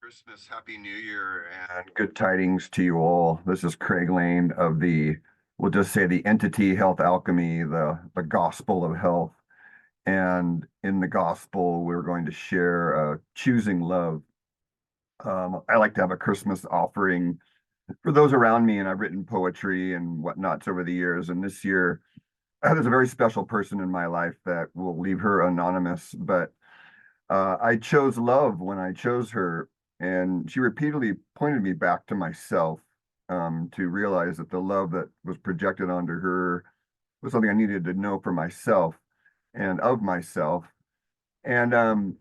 Christmas, Happy New Year, and good tidings to you all. This is Craig Lane of we'll just say the entity Health Alchemy, the gospel of health. And in the gospel, we're going to share choosing love. I like to have a Christmas offering for those around me, and I've written poetry and whatnots over the years. And this year, there's a very special person in my life that will leave her anonymous, but I chose love when I chose her, and she repeatedly pointed me back to myself, to realize that the love that was projected onto her was something I needed to know for myself and of myself. And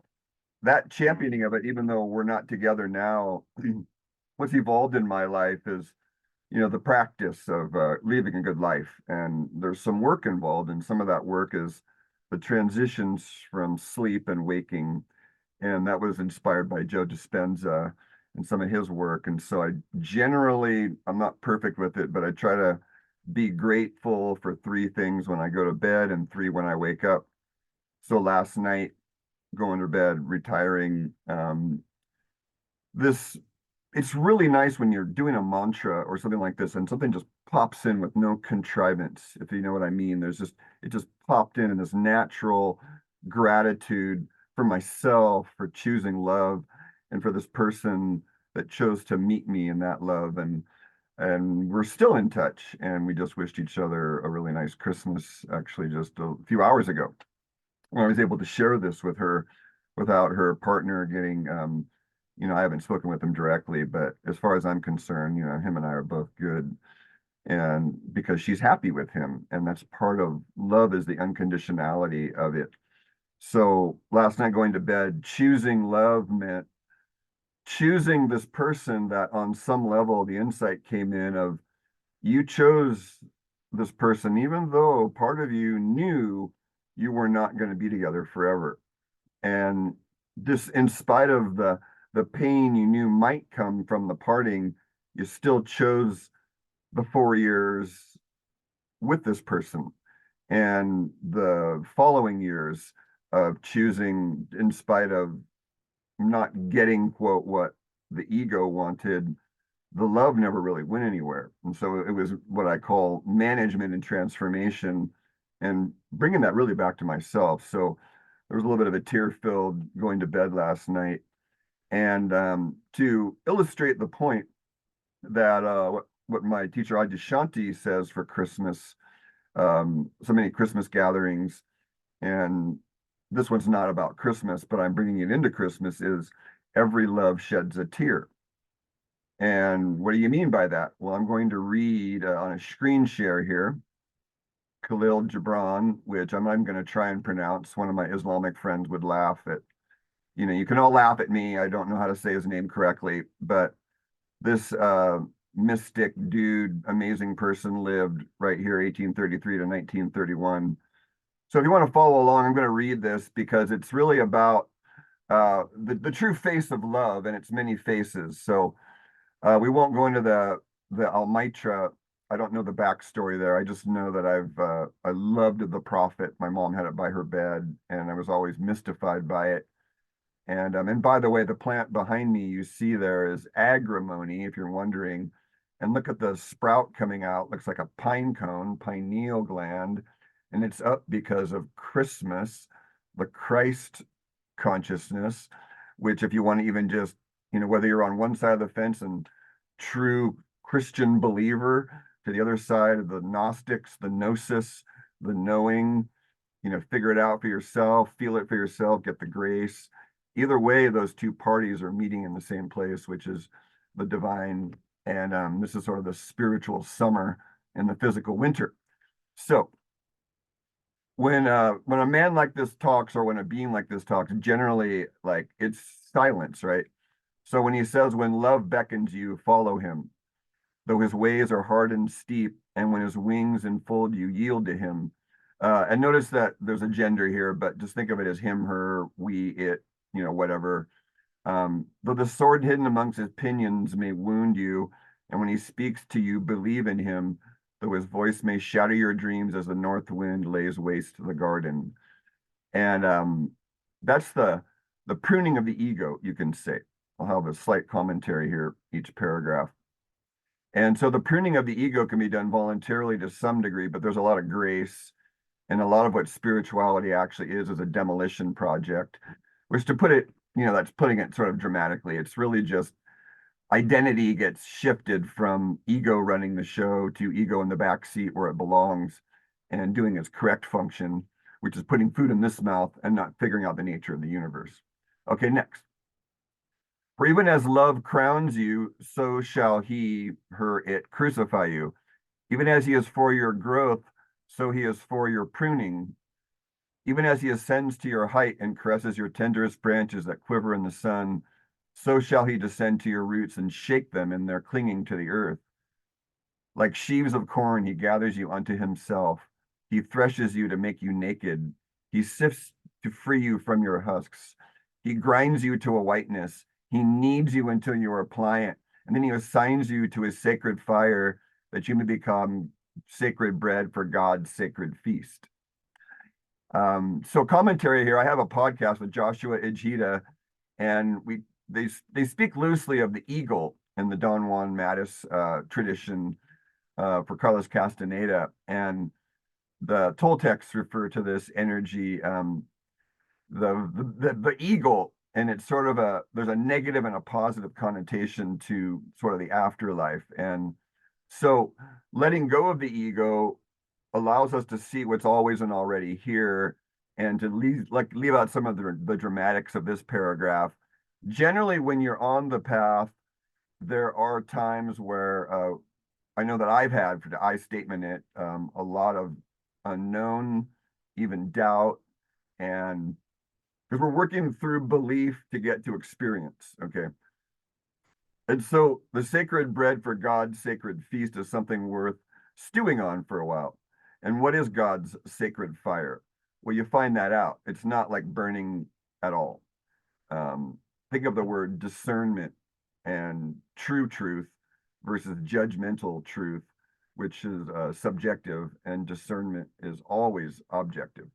that championing of it, even though we're not together now, what's evolved in my life is, the practice of living a good life. And there's some work involved, and some of that work is the transitions from sleep and waking, and that was inspired by Joe Dispenza and some of his work. And so I'm not perfect with it, but I try to be grateful for three things when I go to bed and three when I wake up. So last night, going to bed, retiring, this it's really nice when you're doing a mantra or something like this and something just pops in with no contrivance, if you know what I mean. It just popped in this natural gratitude for myself for choosing love and for this person that chose to meet me in that love. And we're still in touch, and we just wished each other a really nice Christmas actually just a few hours ago when I was able to share this with her without her partner getting, I haven't spoken with him directly, but as far as I'm concerned, him and I are both good. And because she's happy with him, and that's part of love, is the unconditionality of it. So last night going to bed, choosing love meant choosing this person that on some level the insight came in of, you chose this person even though part of you knew you were not going to be together forever. And this, in spite of the pain you knew might come from the parting, you still chose the 4 years with this person, and the following years of choosing, in spite of not getting, quote, what the ego wanted, the love never really went anywhere. And so it was what I call management and transformation, and bringing that really back to myself. So there was a little bit of a tear filled going to bed last night. And to illustrate the point that what my teacher Adyashanti says for Christmas, so many Christmas gatherings, and this one's not about Christmas, but I'm bringing it into Christmas, is every love sheds a tear. And what do you mean by that? Well, I'm going to read on a screen share here, Kahlil Gibran, which I'm not even going to try and pronounce. One of my Islamic friends would laugh at, you can all laugh at me. I don't know how to say his name correctly, but this mystic dude, amazing person, lived right here, 1833 to 1931. So if you want to follow along, I'm going to read this because it's really about the true face of love and its many faces. So we won't go into the Almitra. I don't know the backstory there. I just know that I loved the prophet. My mom had it by her bed, and I was always mystified by it. And by the way, the plant behind me you see there is agrimony, if you're wondering. And look at the sprout coming out. Looks like a pine cone, pineal gland, and it's up because of Christmas, the Christ consciousness, which, if you want to even just, whether you're on one side of the fence and true Christian believer, to the other side of the Gnostics, the gnosis, the knowing, figure it out for yourself, feel it for yourself, get the grace. Either way, those two parties are meeting in the same place, which is the divine. And this is sort of the spiritual summer and the physical winter. So when a man like this talks, or when a being like this talks, generally, like, it's silence, right? So when he says, when love beckons you, follow him, though his ways are hard and steep, and when his wings enfold you, yield to him. And notice that there's a gender here, but just think of it as him, her, we, it, whatever. Though the sword hidden amongst his pinions may wound you, and when he speaks to you, believe in him, though his voice may shatter your dreams as the north wind lays waste the garden. And that's the pruning of the ego, you can say. I'll have a slight commentary here, each paragraph. And so the pruning of the ego can be done voluntarily to some degree, but there's a lot of grace. And a lot of what spirituality actually is a demolition project, which, to put it, that's putting it sort of dramatically. It's really just identity gets shifted from ego running the show to ego in the back seat where it belongs and doing its correct function, which is putting food in this mouth and not figuring out the nature of the universe. Okay, next. For even as love crowns you, so shall he, her, it crucify you. Even as he is for your growth, so he is for your pruning. Even as he ascends to your height and caresses your tenderest branches that quiver in the sun, so shall he descend to your roots and shake them in their clinging to the earth. Like sheaves of corn, he gathers you unto himself. He threshes you to make you naked. He sifts to free you from your husks. He grinds you to a whiteness. He kneads you until you are pliant. And then he assigns you to his sacred fire that you may become sacred bread for God's sacred feast. So commentary here, I have a podcast with Joshua Ijeda, and they speak loosely of the eagle in the Don Juan Matus tradition for Carlos Castaneda, and the Toltecs refer to this energy, the eagle, and it's sort of there's a negative and a positive connotation to sort of the afterlife, and so letting go of the ego allows us to see what's always and already here, and to leave out some of the dramatics of this paragraph. Generally, when you're on the path, there are times where I know that I've had, for the I statement it, a lot of unknown, even doubt, and because we're working through belief to get to experience, okay? And so the sacred bread for God's sacred feast is something worth stewing on for a while. And what is God's sacred fire? Well, you find that out. It's not like burning at all. Think of the word discernment and true truth versus judgmental truth, which is subjective, and discernment is always objective.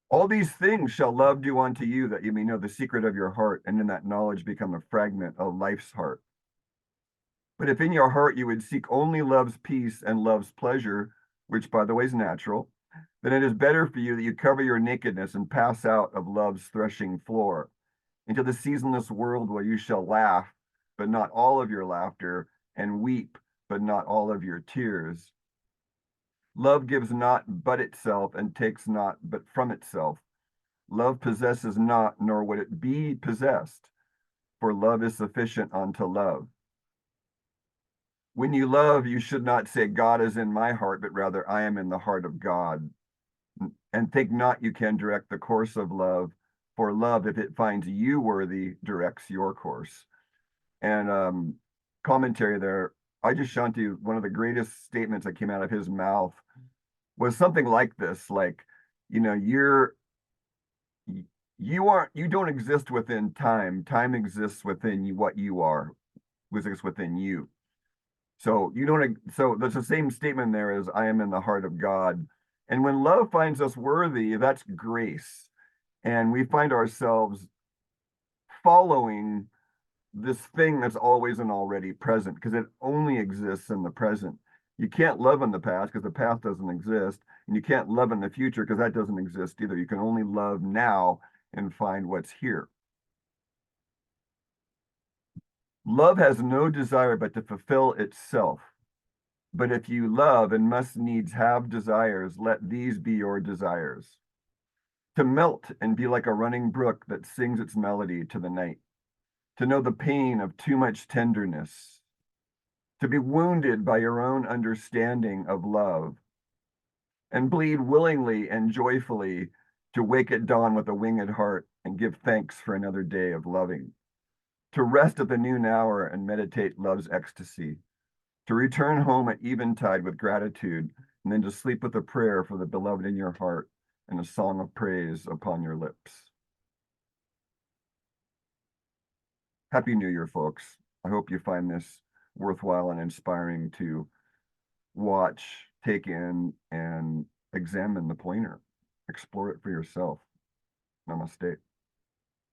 All these things shall love do unto you, that you may know the secret of your heart, and in that knowledge become a fragment of life's heart. But if in your heart you would seek only love's peace and love's pleasure, which by the way is natural, then it is better for you that you cover your nakedness and pass out of love's threshing floor into the seasonless world, where you shall laugh, but not all of your laughter, and weep, but not all of your tears. Love gives not but itself, and takes not but from itself. Love possesses not, nor would it be possessed, for love is sufficient unto love. When you love, you should not say, God is in my heart, but rather, I am in the heart of God. And think not you can direct the course of love, for love, if it finds you worthy, directs your course. And commentary there, Adyashanti, one of the greatest statements that came out of his mouth was something like this, like, you don't exist within time. Time exists within you, what you are, exists within you. So there's the same statement there as I am in the heart of God. And when love finds us worthy, that's grace. And we find ourselves following this thing that's always and already present, because it only exists in the present. You can't love in the past because the past doesn't exist, and you can't love in the future because that doesn't exist either. You can only love now and find what's here. Love has no desire but to fulfill itself. But if you love and must needs have desires, let these be your desires. To melt and be like a running brook that sings its melody to the night. To know the pain of too much tenderness. To be wounded by your own understanding of love. And bleed willingly and joyfully, to wake at dawn with a winged heart and give thanks for another day of loving. To rest at the noon hour and meditate love's ecstasy. To return home at eventide with gratitude, and then to sleep with a prayer for the beloved in your heart and a song of praise upon your lips. Happy New Year, folks. I hope you find this worthwhile and inspiring to watch, take in, and examine the pointer. Explore it for yourself. Namaste.